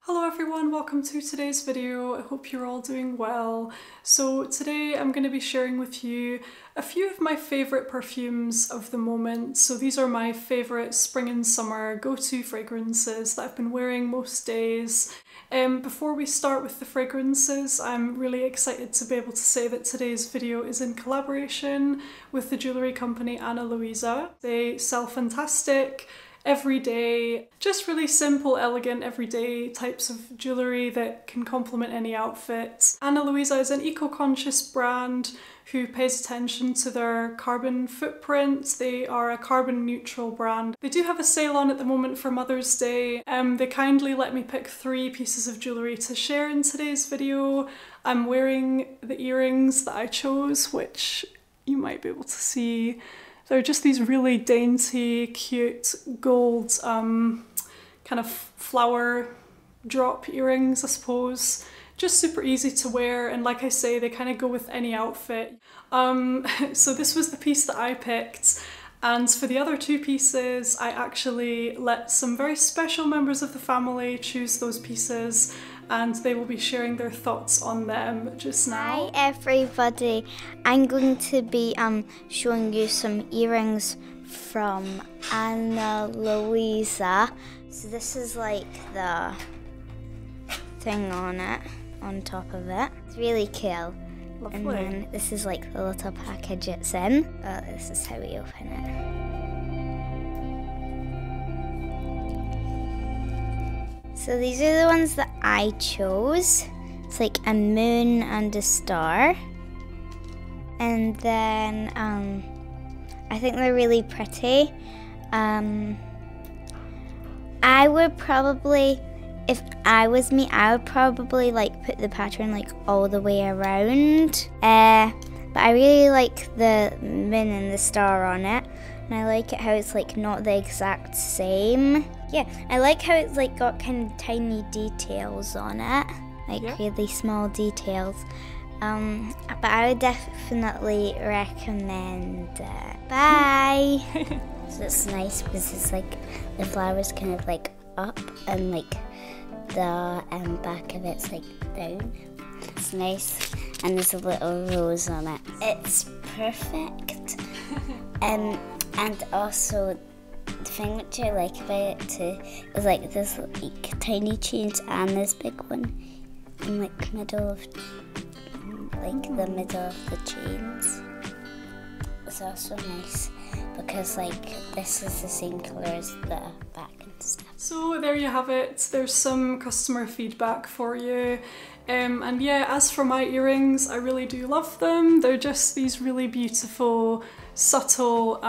Hello everyone, welcome to today's video. I hope you're all doing well. So today I'm going to be sharing with you a few of my favourite perfumes of the moment. So these are my favourite spring and summer go-to fragrances that I've been wearing most days. Before we start with the fragrances, I'm really excited to be able to say that today's video is in collaboration with the jewellery company Luisa. They sell fantastic, everyday, just really simple, elegant, everyday types of jewellery that can complement any outfit. Luisa is an eco-conscious brand who pays attention to their carbon footprint. They are a carbon neutral brand. They do have a sale on at the moment for Mother's Day. They kindly let me pick 3 pieces of jewellery to share in today's video. I'm wearing the earrings that I chose, which you might be able to see. They're just these really dainty, cute gold kind of flower drop earrings, I suppose. Just super easy to wear, and like I say, they kind of go with any outfit. So this was the piece that I picked, and for the other 2 pieces, I actually let some very special members of the family choose those pieces, and they will be sharing their thoughts on them just now. Hi everybody, I'm going to be showing you some earrings from Luisa. So this is like the thing on it, on top of it. It's really cool. Lovely. And then this is like the little package it's in. This is how we open it. So these are the ones that I chose. It's like a moon and a star. And then I think they're really pretty. I would probably, if I was me, I would probably like put the pattern like all the way around. But I really like the moon and the star on it. And I like it how it's like not the exact same. Yeah, I like how it's like got kind of tiny details on it, like really small details. But I would definitely recommend it. Bye! So it's nice because it's like the flowers kind of like up and like the back of it's like down. It's nice, and there's a little rose on it. It's perfect. And also, the thing which I like about it too is like this like tiny chains and this big one in like middle of the middle of the chains. It's also nice because like this is the same colour as the back and stuff. So there you have it. There's some customer feedback for you. And yeah, as for my earrings, I really do love them. They're just these really beautiful, subtle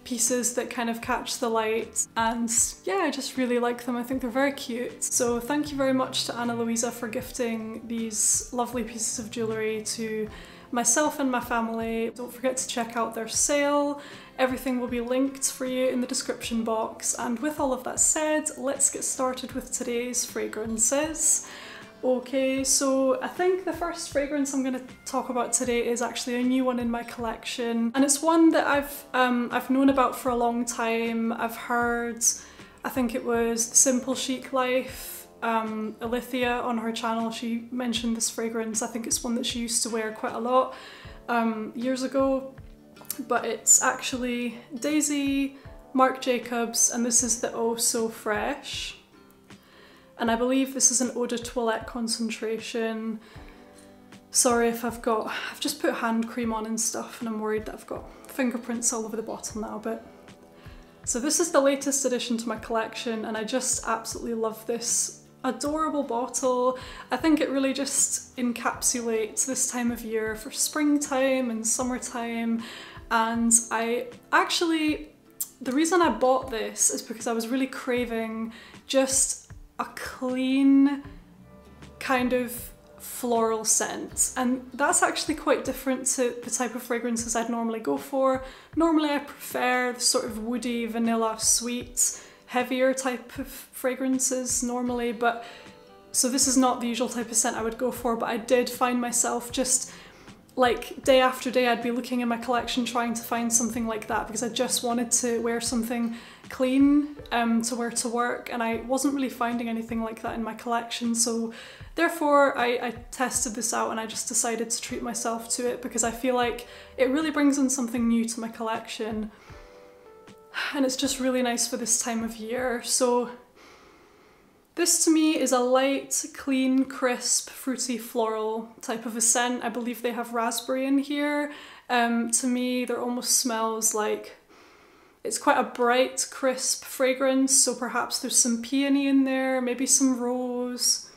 pieces that kind of catch the light, and yeah, I just really like them. I think they're very cute. So thank you very much to Luisa for gifting these lovely pieces of jewellery to myself and my family. Don't forget to check out their sale. Everything will be linked for you in the description box. And with all of that said, let's get started with today's fragrances. Okay, so I think the first fragrance I'm going to talk about today is actually a new one in my collection, and it's one that I've known about for a long time. I've heard, I think it was The Simple Chic Life, Alithia on her channel, she mentioned this fragrance. I think it's one that she used to wear quite a lot years ago, but it's actually Daisy, Marc Jacobs, and this is the Oh So Fresh. And I believe this is an eau de toilette concentration. Sorry if I've just put hand cream on and stuff, and I'm worried that I've got fingerprints all over the bottle now, but. So this is the latest addition to my collection, and I just absolutely love this adorable bottle. I think it really just encapsulates this time of year for springtime and summertime. And the reason I bought this is because I was really craving just a clean kind of floral scent, and that's actually quite different to the type of fragrances I'd normally go for. Normally I prefer the sort of woody, vanilla, sweet, heavier type of fragrances normally, so this is not the usual type of scent I would go for, but I did find myself just like day after day I'd be looking in my collection trying to find something like that, because I just wanted to wear something clean to wear to work, and I wasn't really finding anything like that in my collection. So therefore I tested this out and I just decided to treat myself to it, because I feel like it really brings in something new to my collection and it's just really nice for this time of year. So this to me is a light, clean, crisp, fruity, floral type of a scent. I believe they have raspberry in here. To me, there almost smells like, it's quite a bright, crisp fragrance, so perhaps there's some peony in there, maybe some rose.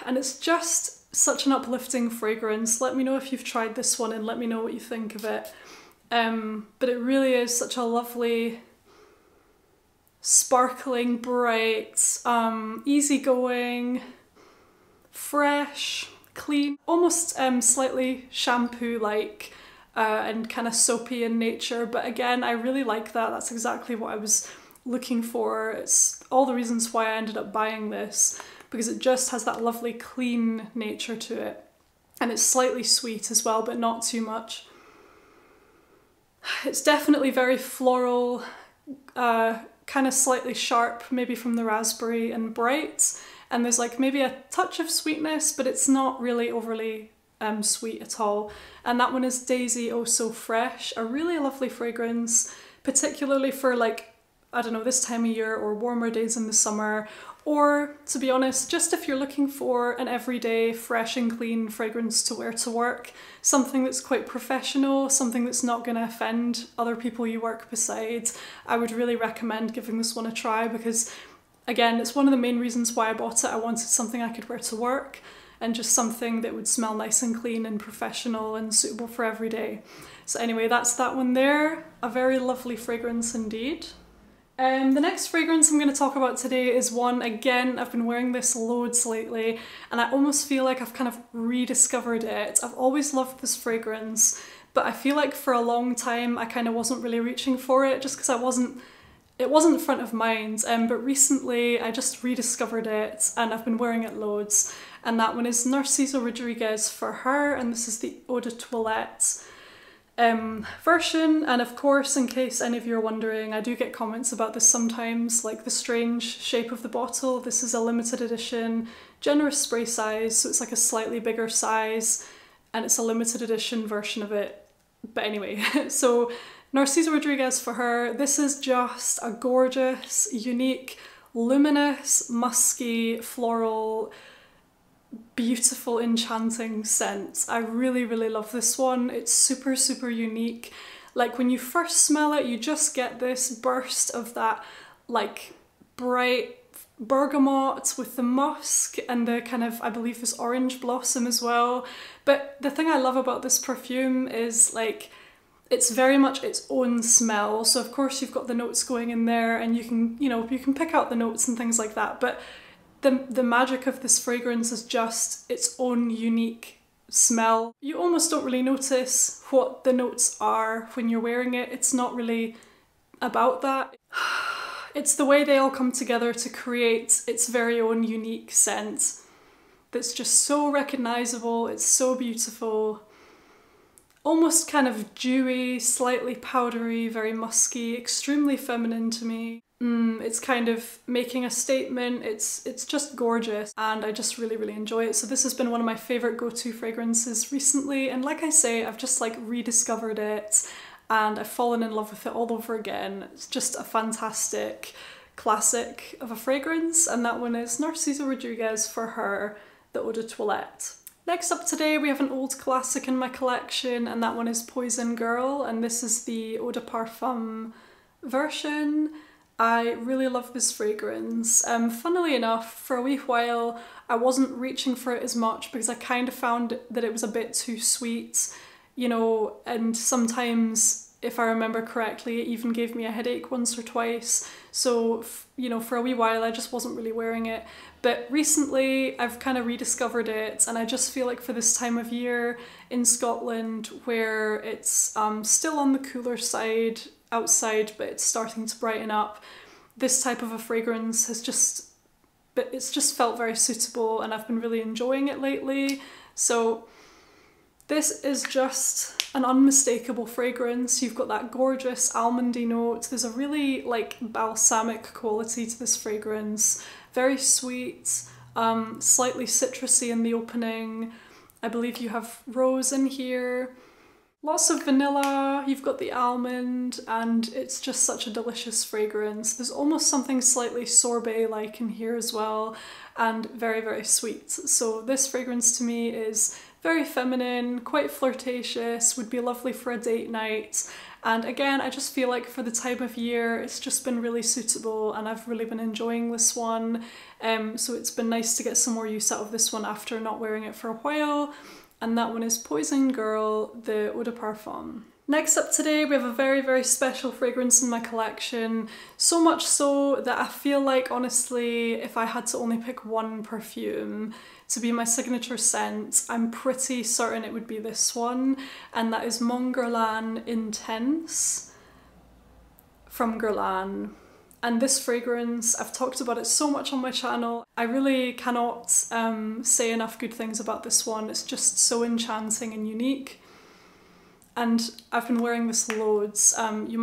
And it's just such an uplifting fragrance. Let me know if you've tried this one and let me know what you think of it. But it really is such a lovely, sparkling, bright, easygoing, fresh, clean, almost slightly shampoo-like and kind of soapy in nature. But again, I really like that. That's exactly what I was looking for. It's all the reasons why I ended up buying this, because it just has that lovely clean nature to it. And it's slightly sweet as well, but not too much. It's definitely very floral, kind of slightly sharp, maybe from the raspberry, and bright, and there's like maybe a touch of sweetness, but it's not really overly sweet at all. And that one is Daisy Oh So Fresh, a really lovely fragrance, particularly for like, I don't know, this time of year or warmer days in the summer, or to be honest, just if you're looking for an everyday fresh and clean fragrance to wear to work, something that's quite professional, something that's not going to offend other people you work beside, I would really recommend giving this one a try, because again, it's one of the main reasons why I bought it. I wanted something I could wear to work and just something that would smell nice and clean and professional and suitable for every day. So anyway, that's that one there. A very lovely fragrance indeed. The next fragrance I'm going to talk about today is one, again, I've been wearing this loads lately and I almost feel like I've kind of rediscovered it. I've always loved this fragrance, but I feel like for a long time I kind of wasn't really reaching for it just because it wasn't front of mind. But recently I just rediscovered it and I've been wearing it loads. And that one is Natasha Rodriguez for her, and this is the Eau de Toilette version. And of course, in case any of you are wondering, I do get comments about this sometimes, like the strange shape of the bottle. This is a limited edition, generous spray size, so it's like a slightly bigger size, and it's a limited edition version of it. But anyway, so Natasha Rodriguez for her. This is just a gorgeous, unique, luminous, musky, floral, beautiful, enchanting scent. I really, really love this one. It's super, super unique. Like when you first smell it, you just get this burst of that like bright bergamot with the musk and the kind of, I believe, this orange blossom as well. But the thing I love about this perfume is like it's very much its own smell. So of course you've got the notes going in there and you can, you know, you can pick out the notes and things like that. But the magic of this fragrance is just its own unique smell. You almost don't really notice what the notes are when you're wearing it. It's not really about that. It's the way they all come together to create its very own unique scent that's just so recognizable. It's so beautiful. Almost kind of dewy, slightly powdery, very musky, extremely feminine to me. It's kind of making a statement. It's just gorgeous and I just really, really enjoy it. So this has been one of my favorite go-to fragrances recently, and like I say, I've just like rediscovered it and I've fallen in love with it all over again. It's just a fantastic classic of a fragrance, and that one is Natasha Rodriguez for her, the Eau de Toilette. Next up today we have an old classic in my collection, and that one is Poison Girl, and this is the Eau de Parfum version. I really love this fragrance. Funnily enough, for a wee while I wasn't reaching for it as much because I kind of found that it was a bit too sweet, you know, and sometimes, if I remember correctly, it even gave me a headache once or twice. So, you know, for a wee while I just wasn't really wearing it. But recently I've kind of rediscovered it, and I just feel like for this time of year in Scotland where it's still on the cooler side outside but it's starting to brighten up, this type of a fragrance has just, it's just felt very suitable and I've been really enjoying it lately. So This is just an unmistakable fragrance. You've got that gorgeous almondy note. There's a really like balsamic quality to this fragrance. Very sweet, slightly citrusy in the opening. I believe you have rose in here. Lots of vanilla, you've got the almond, and it's just such a delicious fragrance. There's almost something slightly sorbet-like in here as well, and very, very sweet. So this fragrance to me is very feminine, quite flirtatious, would be lovely for a date night. And again, I just feel like for the time of year, it's just been really suitable and I've really been enjoying this one. So it's been nice to get some more use out of this one after not wearing it for a while. And that one is Poison Girl, the Eau de Parfum. Next up today, we have a very, very special fragrance in my collection. So much so that I feel like, honestly, if I had to only pick one perfume to be my signature scent, I'm pretty certain it would be this one. And that is Mon Guerlain Intense from Guerlain. And this fragrance, I've talked about it so much on my channel. I really cannot say enough good things about this one. It's just so enchanting and unique. And I've been wearing this loads. You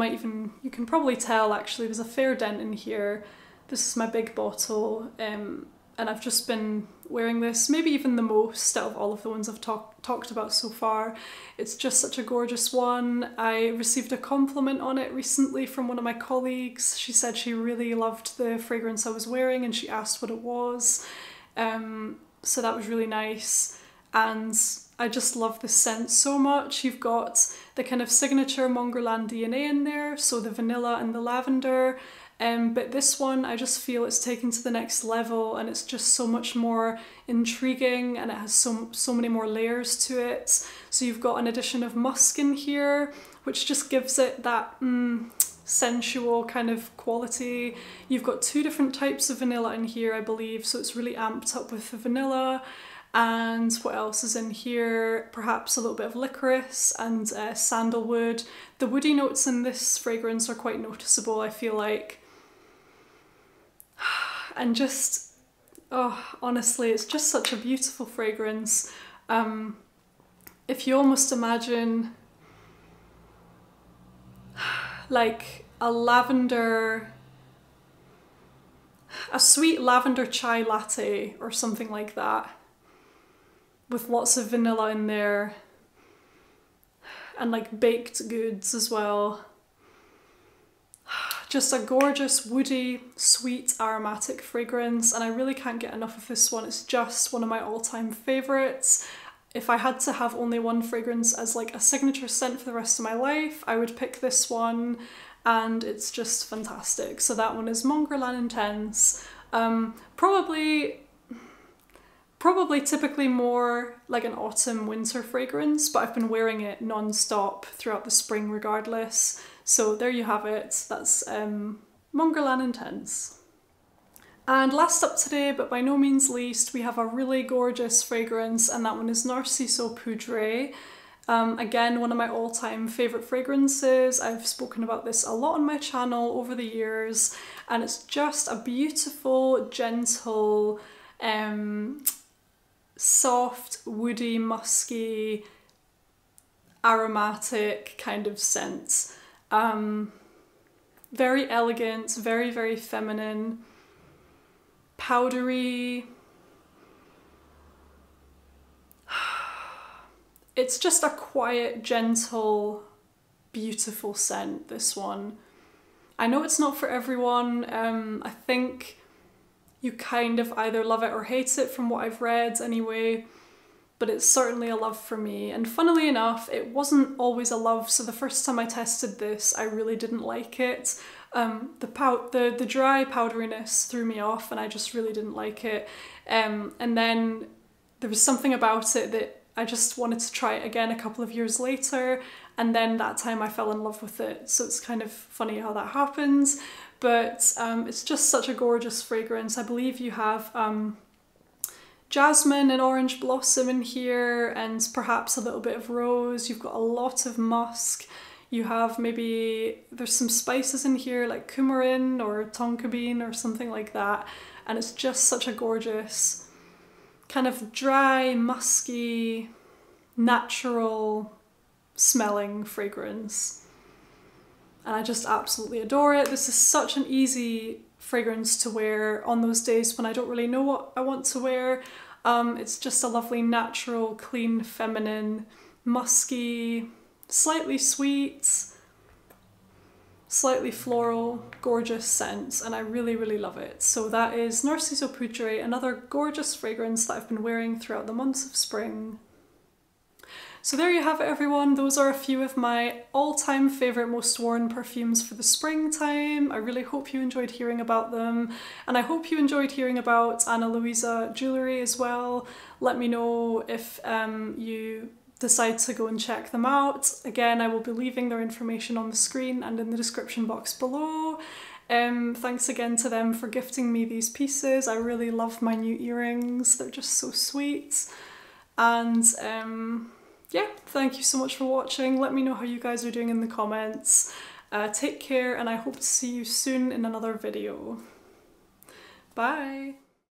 can probably tell actually, there's a fair dent in here. This is my big bottle. And I've just been wearing this, maybe even the most out of all of the ones I've talked about so far. It's just such a gorgeous one. I received a compliment on it recently from one of my colleagues. She said she really loved the fragrance I was wearing and she asked what it was. So that was really nice. And I just love this scent so much. You've got the kind of signature Mon Guerlain DNA in there, so the vanilla and the lavender. But this one, I just feel it's taken to the next level and it's just so much more intriguing and it has so many more layers to it. So you've got an addition of musk in here, which just gives it that sensual kind of quality. You've got two different types of vanilla in here, I believe, so it's really amped up with the vanilla. And what else is in here? Perhaps a little bit of licorice and sandalwood. The woody notes in this fragrance are quite noticeable, I feel like. And just, oh, honestly, it's just such a beautiful fragrance. If you almost imagine like a sweet lavender chai latte or something like that, with lots of vanilla in there and like baked goods as well. Just a gorgeous, woody, sweet, aromatic fragrance, and I really can't get enough of this one. It's just one of my all-time favourites. If I had to have only one fragrance as like a signature scent for the rest of my life, I would pick this one, and it's just fantastic. So that one is Mon Guerlain Intense. Probably typically more like an autumn-winter fragrance, but I've been wearing it non-stop throughout the spring regardless. So there you have it, that's Mon Guerlain Intense. And last up today, but by no means least, we have a really gorgeous fragrance, and that one is Naro Putre. Again, one of my all-time favourite fragrances. I've spoken about this a lot on my channel over the years, and it's just a beautiful, gentle, soft, woody, musky, aromatic kind of scent. Very elegant, very, very feminine, powdery. It's just a quiet, gentle, beautiful scent, this one. I know it's not for everyone. I think you kind of either love it or hate it from what I've read anyway, but it's certainly a love for me. And funnily enough, it wasn't always a love, so the first time I tested this, I really didn't like it. The dry powderiness threw me off and I just really didn't like it. And then there was something about it that I just wanted to try it again a couple of years later, and then that time I fell in love with it. So it's kind of funny how that happens, but it's just such a gorgeous fragrance. I believe you have jasmine and orange blossom in here, and perhaps a little bit of rose. You've got a lot of musk. You have there's some spices in here like coumarin or tonka bean or something like that, and it's just such a gorgeous kind of dry, musky, natural smelling fragrance. And I just absolutely adore it. This is such an easy fragrance to wear on those days when I don't really know what I want to wear. It's just a lovely, natural, clean, feminine, musky, slightly sweet, slightly floral, gorgeous scent, and I really, really love it. So that is Naro Putre, another gorgeous fragrance that I've been wearing throughout the months of spring. So there you have it, everyone. Those are a few of my all-time favourite, most worn perfumes for the springtime. I really hope you enjoyed hearing about them, and I hope you enjoyed hearing about Ana Luisa jewellery as well. Let me know if you decide to go and check them out. Again, I will be leaving their information on the screen and in the description box below. Thanks again to them for gifting me these pieces. I really love my new earrings. They're just so sweet. And yeah, thank you so much for watching. Let me know how you guys are doing in the comments. Take care, and I hope to see you soon in another video. Bye!